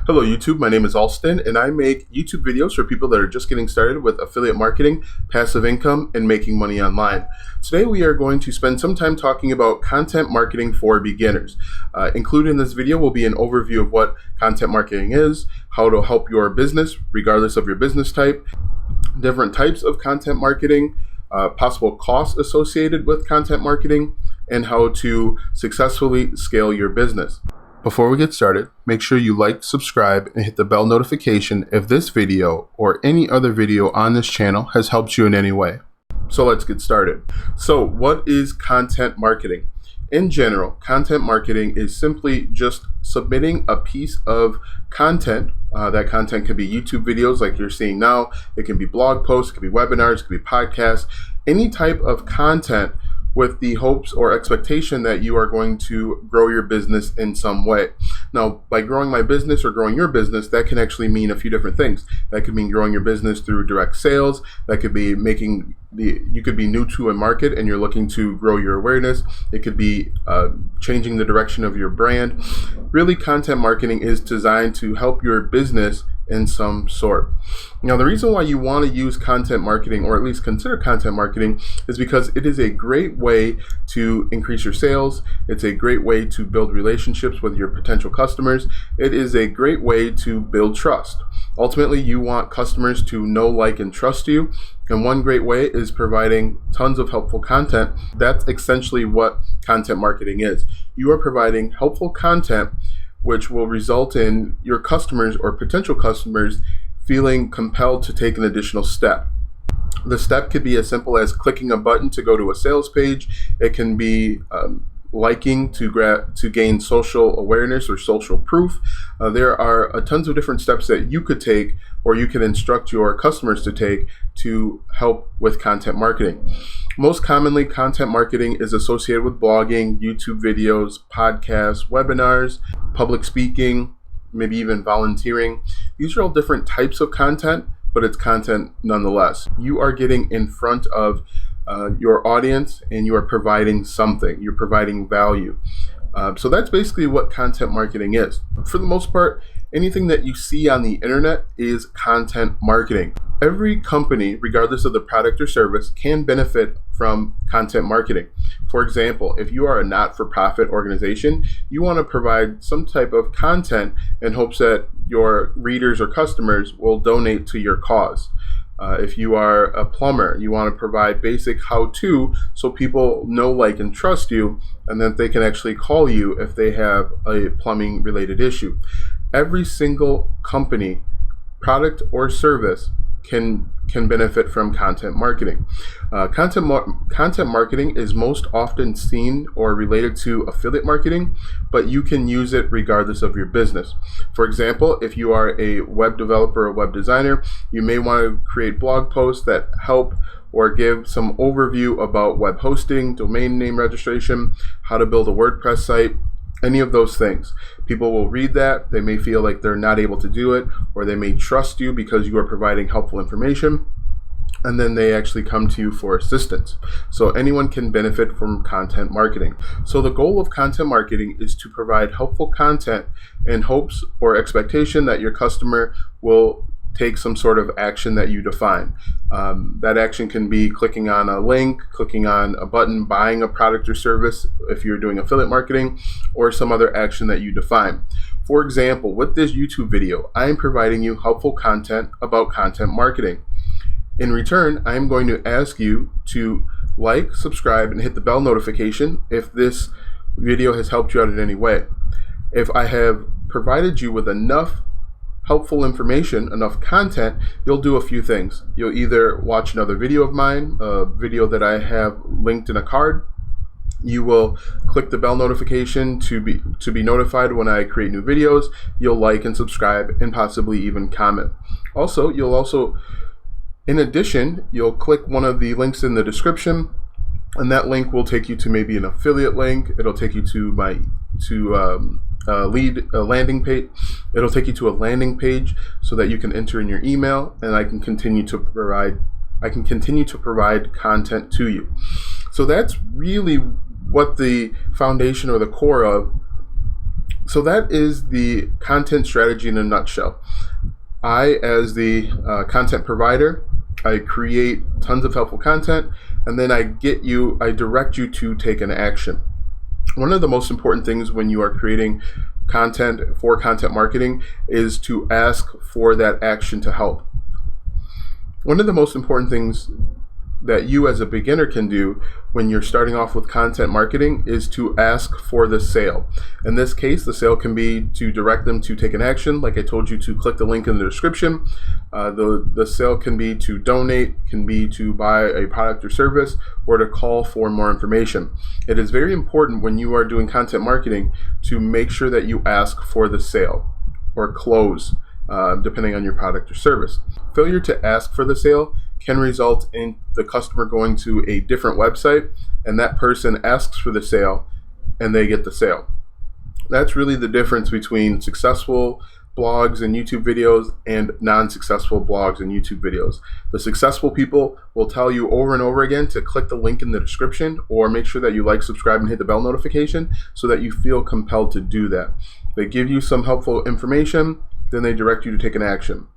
Hello YouTube, my name is Alston and I make YouTube videos for people that are just getting started with affiliate marketing, passive income, and making money online. Today we are going to spend some time talking about content marketing for beginners. Included in this video will be an overview of what content marketing is, how to help your business regardless of your business type, different types of content marketing, possible costs associated with content marketing, and how to successfully scale your business. Before we get started, make sure you like, subscribe, and hit the bell notification if this video or any other video on this channel has helped you in any way. So let's get started. So what is content marketing? In general, content marketing is simply just submitting a piece of content. That content could be YouTube videos like you're seeing now. It can be blog posts, it could be webinars, it could be podcasts, any type of content with the hopes or expectation that you are going to grow your business in some way. Now, by growing my business or growing your business, that can actually mean a few different things. That could mean growing your business through direct sales. That could be you could be new to a market and you're looking to grow your awareness. It could be changing the direction of your brand. Really, content marketing is designed to help your business in some sort. Now, the reason why you want to use content marketing, or at least consider content marketing, is because it is a great way to increase your sales. It's a great way to build relationships with your potential customers. It is a great way to build trust. Ultimately, you want customers to know, like, and trust you. And one great way is providing tons of helpful content. That's essentially what content marketing is. You are providing helpful content which will result in your customers or potential customers feeling compelled to take an additional step. The step could be as simple as clicking a button to go to a sales page. It can be liking to gain social awareness or social proof. There are tons of different steps that you could take or you can instruct your customers to take to help with content marketing. Most commonly, content marketing is associated with blogging, YouTube videos, podcasts, webinars, public speaking, maybe even volunteering. These are all different types of content, but it's content nonetheless. You are getting in front of your audience and you are providing something. You're providing value. So that's basically what content marketing is. For the most part, anything that you see on the internet is content marketing. Every company, regardless of the product or service, can benefit from content marketing. For example, if you are a not-for-profit organization, you want to provide some type of content in hopes that your readers or customers will donate to your cause. If you are a plumber, you want to provide basic how-to so people know, like, and trust you, and that they can actually call you if they have a plumbing related issue. Every single company, product or service can benefit from content marketing. Content marketing is most often seen or related to affiliate marketing, but you can use it regardless of your business. For example, if you are a web developer or web designer, you may want to create blog posts that help or give some overview about web hosting, domain name registration, how to build a WordPress site, any of those things. People will read that. They may feel like they're not able to do it, or they may trust you because you are providing helpful information, and then they actually come to you for assistance. So anyone can benefit from content marketing. So the goal of content marketing is to provide helpful content in hopes or expectation that your customer will take some sort of action that you define. That action can be clicking on a link, clicking on a button, buying a product or service if you're doing affiliate marketing, or some other action that you define. For example, with this YouTube video, I am providing you helpful content about content marketing. In return, I am going to ask you to like, subscribe, and hit the bell notification if this video has helped you out in any way. If I have provided you with enough helpful information, enough content, you'll do a few things. You'll either watch another video of mine, a video that I have linked in a card. You will click the bell notification to be notified when I create new videos. You'll like and subscribe and possibly even comment. In addition, you'll click one of the links in the description, and that link will take you to maybe an affiliate link. It'll take you to a landing page. It'll take you to a landing page so that you can enter in your email, and I can continue to provide content to you. So that's really what the foundation or the core of So that is the content strategy in a nutshell. I, as the content provider, I create tons of helpful content, and then I direct you to take an action. One of the most important things when you are creating content for content marketing is to ask for that action to help. One of the most important things that you as a beginner can do when you're starting off with content marketing is to ask for the sale. In this case, the sale can be to direct them to take an action, like I told you, to click the link in the description. The sale can be to donate, can be to buy a product or service, or to call for more information. It is very important when you are doing content marketing to make sure that you ask for the sale or close, depending on your product or service. Failure to ask for the sale can result in the customer going to a different website, and that person asks for the sale and they get the sale. That's really the difference between successful blogs and YouTube videos and non-successful blogs and YouTube videos. The successful people will tell you over and over again to click the link in the description, or make sure that you like, subscribe, and hit the bell notification so that you feel compelled to do that. They give you some helpful information, then they direct you to take an action.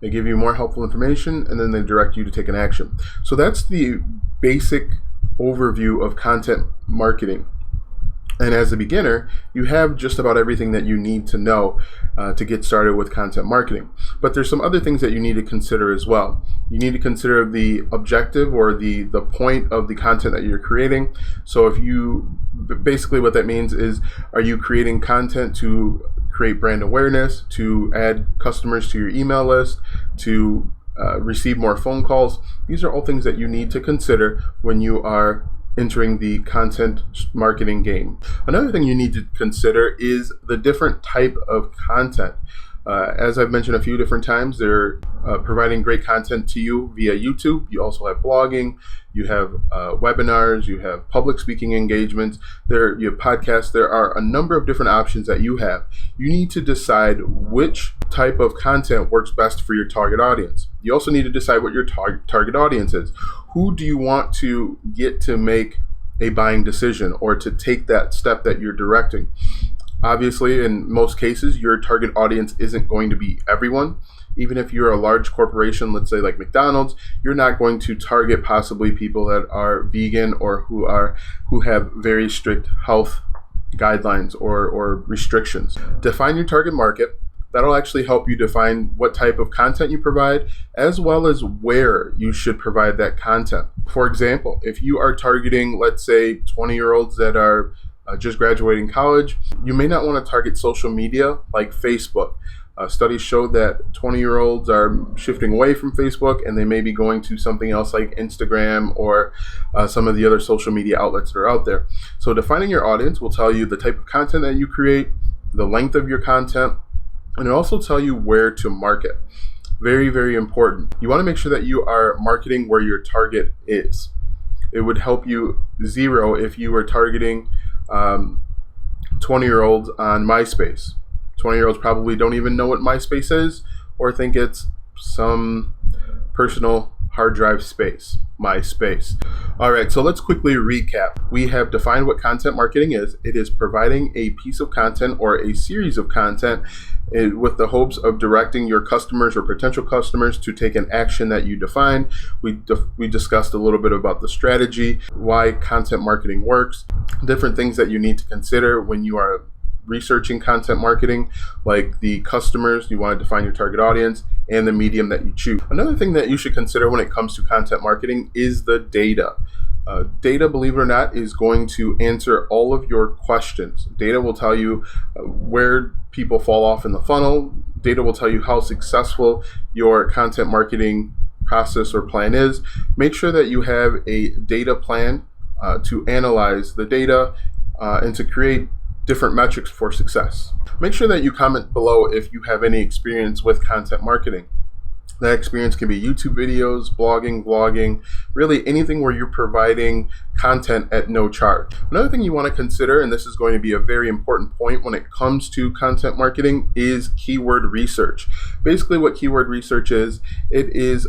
They give you more helpful information, and then they direct you to take an action. So that's the basic overview of content marketing. And as a beginner, you have just about everything that you need to know to get started with content marketing. But there's some other things that you need to consider as well. You need to consider the objective, or the point of the content that you're creating. So basically what that means is, are you creating content to create brand awareness, to add customers to your email list, to receive more phone calls? These are all things that you need to consider when you are entering the content marketing game. Another thing you need to consider is the different type of content. As I've mentioned a few different times, they're providing great content to you via YouTube. You also have blogging, you have webinars, you have public speaking engagements, you have podcasts. There are a number of different options that you have. You need to decide which type of content works best for your target audience. You also need to decide what your target audience is. Who do you want to get to make a buying decision, or to take that step that you're directing? Obviously, in most cases, your target audience isn't going to be everyone. Even if you're a large corporation, let's say like McDonald's, you're not going to target possibly people that are vegan, or who have very strict health guidelines or restrictions. Define your target market. That'll actually help you define what type of content you provide, as well as where you should provide that content. For example, if you are targeting, let's say, 20-year-olds that are just graduating college, you may not want to target social media like Facebook. Studies show that 20-year-olds are shifting away from Facebook, and they may be going to something else like Instagram, or some of the other social media outlets that are out there. So defining your audience will tell you the type of content that you create, the length of your content, and it'll also tell you where to market. Very, very important. You want to make sure that you are marketing where your target is. It would help you zero if you were targeting 20-year-olds on MySpace. 20-year-olds probably don't even know what MySpace is, or think it's some personal hard drive space, MySpace. All right, so let's quickly recap. We have defined what content marketing is. It is providing a piece of content or a series of content with the hopes of directing your customers or potential customers to take an action that you define. We discussed a little bit about the strategy, why content marketing works, different things that you need to consider when you are researching content marketing, like the customers. You want to define your target audience and the medium that you choose. Another thing that you should consider when it comes to content marketing is the data. Data, believe it or not, is going to answer all of your questions. Data will tell you where people fall off in the funnel. Data will tell you how successful your content marketing process or plan is. Make sure that you have a data plan to analyze the data and to create different metrics for success. Make sure that you comment below if you have any experience with content marketing. That experience can be YouTube videos, blogging, vlogging, really anything where you're providing content at no charge. Another thing you want to consider, and this is going to be a very important point when it comes to content marketing, is keyword research. Basically what keyword research is, it is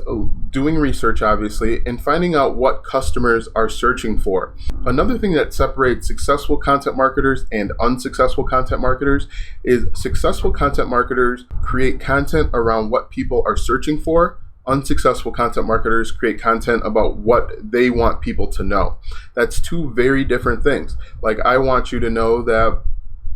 doing research obviously and finding out what customers are searching for. Another thing that separates successful content marketers and unsuccessful content marketers is successful content marketers create content around what people are searching for. Unsuccessful content marketers create content about what they want people to know. That's two very different things. Like, I want you to know that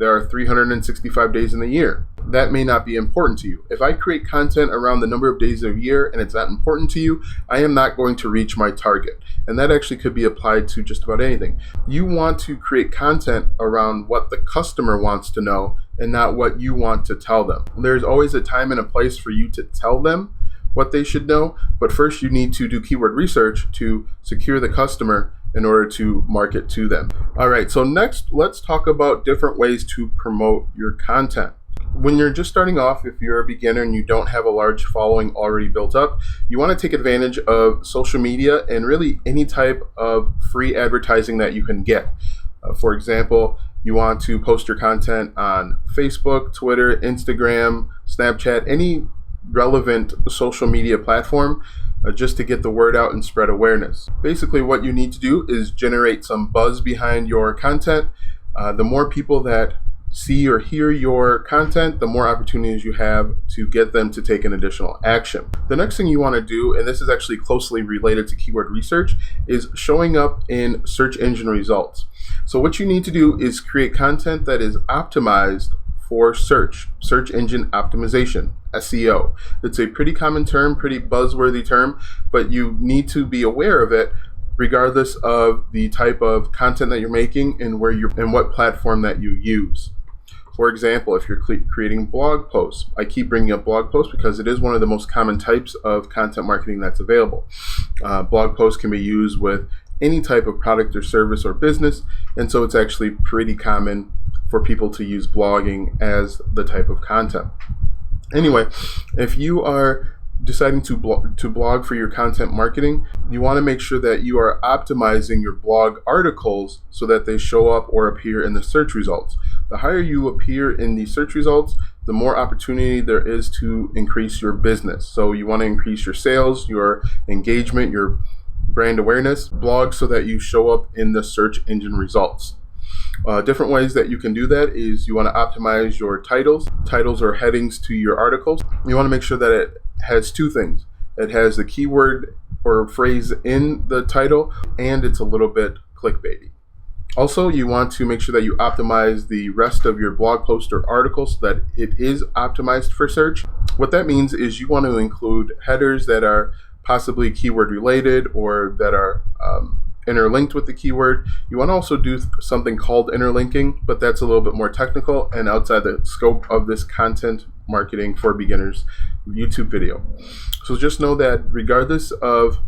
there are 365 days in the year. That may not be important to you. If I create content around the number of days of year and it's not important to you, I am not going to reach my target. And that actually could be applied to just about anything. You want to create content around what the customer wants to know and not what you want to tell them. There's always a time and a place for you to tell them what they should know, but first you need to do keyword research to secure the customer in order to market to them. All right, so next, let's talk about different ways to promote your content. When you're just starting off, if you're a beginner and you don't have a large following already built up, you want to take advantage of social media and really any type of free advertising that you can get. For example, you want to post your content on Facebook, Twitter, Instagram, Snapchat, any relevant social media platform, just to get the word out and spread awareness. Basically, what you need to do is generate some buzz behind your content. The more people that see or hear your content, the more opportunities you have to get them to take an additional action. The next thing you want to do, and this is actually closely related to keyword research, is showing up in search engine results. So what you need to do is create content that is optimized for search engine optimization, SEO. It's a pretty common term, pretty buzzworthy term, but you need to be aware of it regardless of the type of content that you're making and what platform that you use. For example, if you're creating blog posts, I keep bringing up blog posts because it is one of the most common types of content marketing that's available. Blog posts can be used with any type of product or service or business, and so it's actually pretty common for people to use blogging as the type of content. Anyway, if you are deciding to blog for your content marketing, you want to make sure that you are optimizing your blog articles so that they show up or appear in the search results. The higher you appear in the search results, the more opportunity there is to increase your business. So you want to increase your sales, your engagement, your brand awareness, blog so that you show up in the search engine results. Different ways that you can do that is you want to optimize your titles. Titles or headings to your articles. You want to make sure that it has two things. It has the keyword or phrase in the title, and it's a little bit clickbaity. Also, you want to make sure that you optimize the rest of your blog post or article so that it is optimized for search. What that means is you want to include headers that are possibly keyword related or that are interlinked with the keyword. You want to also do something called interlinking, but that's a little bit more technical and outside the scope of this content marketing for beginners YouTube video. So just know that regardless of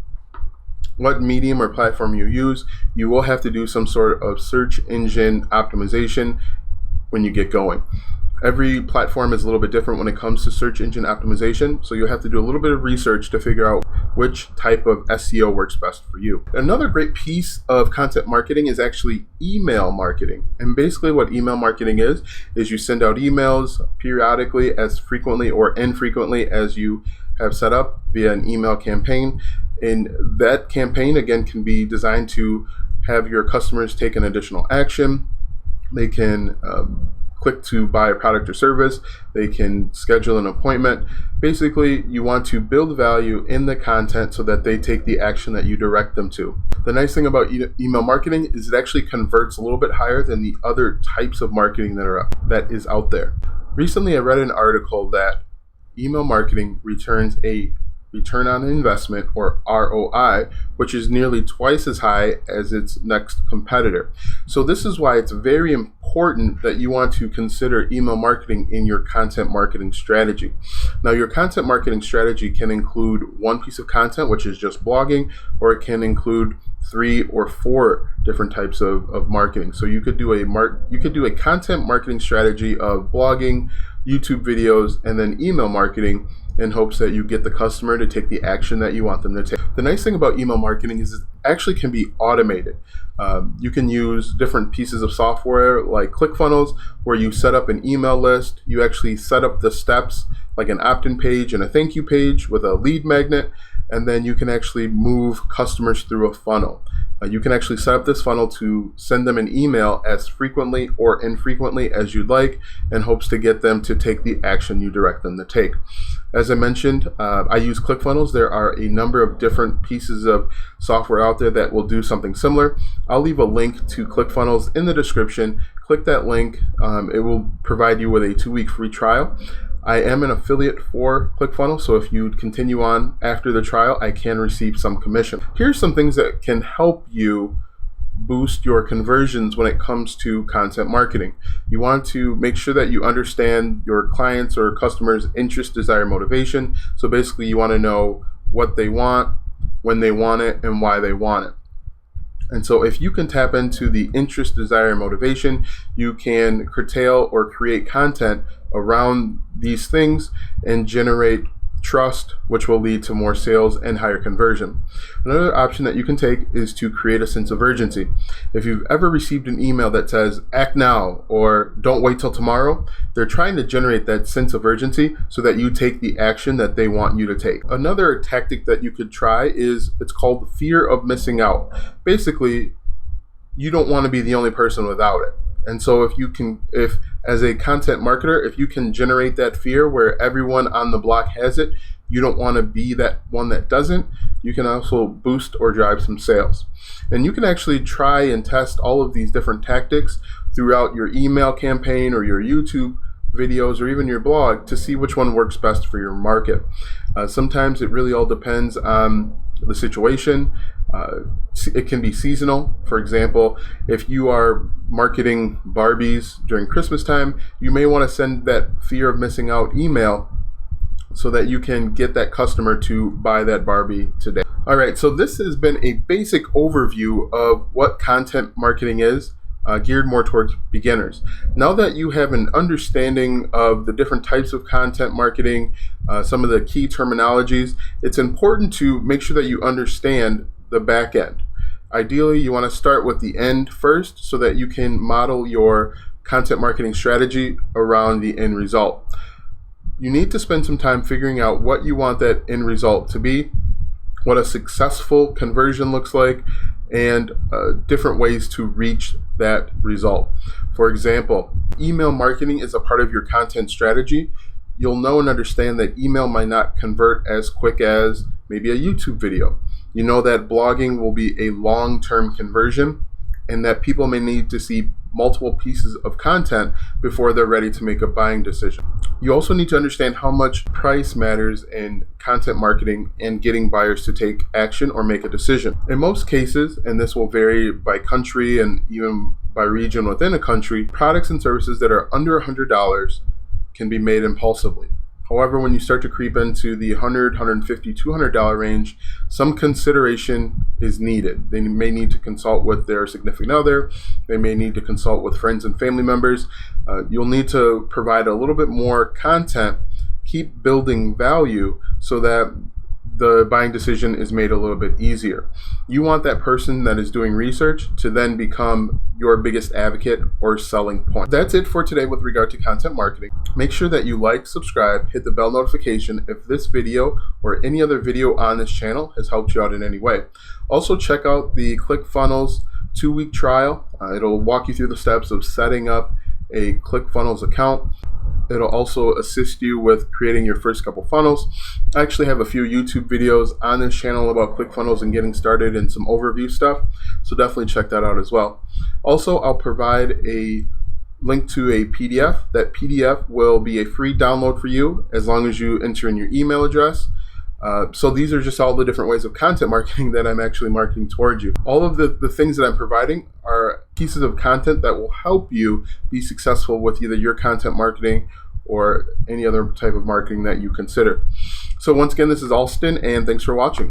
what medium or platform you use, you will have to do some sort of search engine optimization when you get going. Every platform is a little bit different when it comes to search engine optimization, so you'll have to do a little bit of research to figure out which type of SEO works best for you. Another great piece of content marketing is actually email marketing. And basically what email marketing is you send out emails periodically, as frequently or infrequently as you have set up via an email campaign. And that campaign, again, can be designed to have your customers take an additional action. They can click to buy a product or service. They can schedule an appointment. Basically, you want to build value in the content so that they take the action that you direct them to. The nice thing about email marketing is it actually converts a little bit higher than the other types of marketing that is out there. Recently, I read an article that email marketing returns a return on investment, or ROI, which is nearly twice as high as its next competitor. So this is why it's very important that you want to consider email marketing in your content marketing strategy. Now, your content marketing strategy can include one piece of content, which is just blogging, or it can include 3 or 4 different types of marketing. So you could do a content marketing strategy of blogging, YouTube videos, and then email marketing in hopes that you get the customer to take the action that you want them to take. The nice thing about email marketing is it actually can be automated. You can use different pieces of software like ClickFunnels, where you set up an email list. You actually set up the steps like an opt-in page and a thank you page with a lead magnet, and then you can actually move customers through a funnel. You can actually set up this funnel to send them an email as frequently or infrequently as you'd like, in hopes to get them to take the action you direct them to take. As I mentioned, I use ClickFunnels. There are a number of different pieces of software out there that will do something similar. I'll leave a link to ClickFunnels in the description. Click that link. It will provide you with a 2-week free trial. I am an affiliate for ClickFunnels, so if you continue on after the trial, I can receive some commission. Here's some things that can help you boost your conversions when it comes to content marketing. You want to make sure that you understand your clients' or customers' interest, desire, motivation. So basically, you want to know what they want, when they want it, and why they want it. And so if you can tap into the interest, desire, and motivation, you can curtail or create content around these things and generate trust, which will lead to more sales and higher conversion. Another option that you can take is to create a sense of urgency. If you've ever received an email that says act now or don't wait till tomorrow, they're trying to generate that sense of urgency so that you take the action that they want you to take. Another tactic that you could try is, it's called fear of missing out. Basically, you don't want to be the only person without it. And so if as a content marketer, if you can generate that fear where everyone on the block has it, you don't want to be that one that doesn't, you can also boost or drive some sales. And you can actually try and test all of these different tactics throughout your email campaign or your YouTube videos or even your blog to see which one works best for your market. Sometimes it really all depends on the situation. It can be seasonal. For example, if you are marketing Barbies during Christmas time, you may want to send that fear of missing out email so that you can get that customer to buy that Barbie today. All right, so this has been a basic overview of what content marketing is, geared more towards beginners. Now that you have an understanding of the different types of content marketing, some of the key terminologies, it's important to make sure that you understand the back end. Ideally, you want to start with the end first so that you can model your content marketing strategy around the end result. You need to spend some time figuring out what you want that end result to be, what a successful conversion looks like, and different ways to reach that result. For example, email marketing is a part of your content strategy. You'll know and understand that email might not convert as quick as maybe a YouTube video. You know that blogging will be a long-term conversion and that people may need to see multiple pieces of content before they're ready to make a buying decision. You also need to understand how much price matters in content marketing and getting buyers to take action or make a decision. In most cases, and this will vary by country and even by region within a country, products and services that are under $100 can be made impulsively. However, when you start to creep into the $100, $150, $200 range, some consideration is needed. They may need to consult with their significant other. They may need to consult with friends and family members. You'll need to provide a little bit more content, keep building value so that the buying decision is made a little bit easier. You want that person that is doing research to then become your biggest advocate or selling point. That's it for today with regard to content marketing. Make sure that you like, subscribe, hit the bell notification if this video or any other video on this channel has helped you out in any way. Also check out the ClickFunnels 2-week trial. It'll walk you through the steps of setting up a ClickFunnels account. It'll also assist you with creating your first couple funnels. I actually have a few YouTube videos on this channel about ClickFunnels and getting started and some overview stuff, so definitely check that out as well. Also, I'll provide a link to a PDF. That PDF will be a free download for you as long as you enter in your email address. So these are just all the different ways of content marketing that I'm actually marketing towards you. All of the things that I'm providing are pieces of content that will help you be successful with either your content marketing or any other type of marketing that you consider. So once again, this is Alston, and thanks for watching.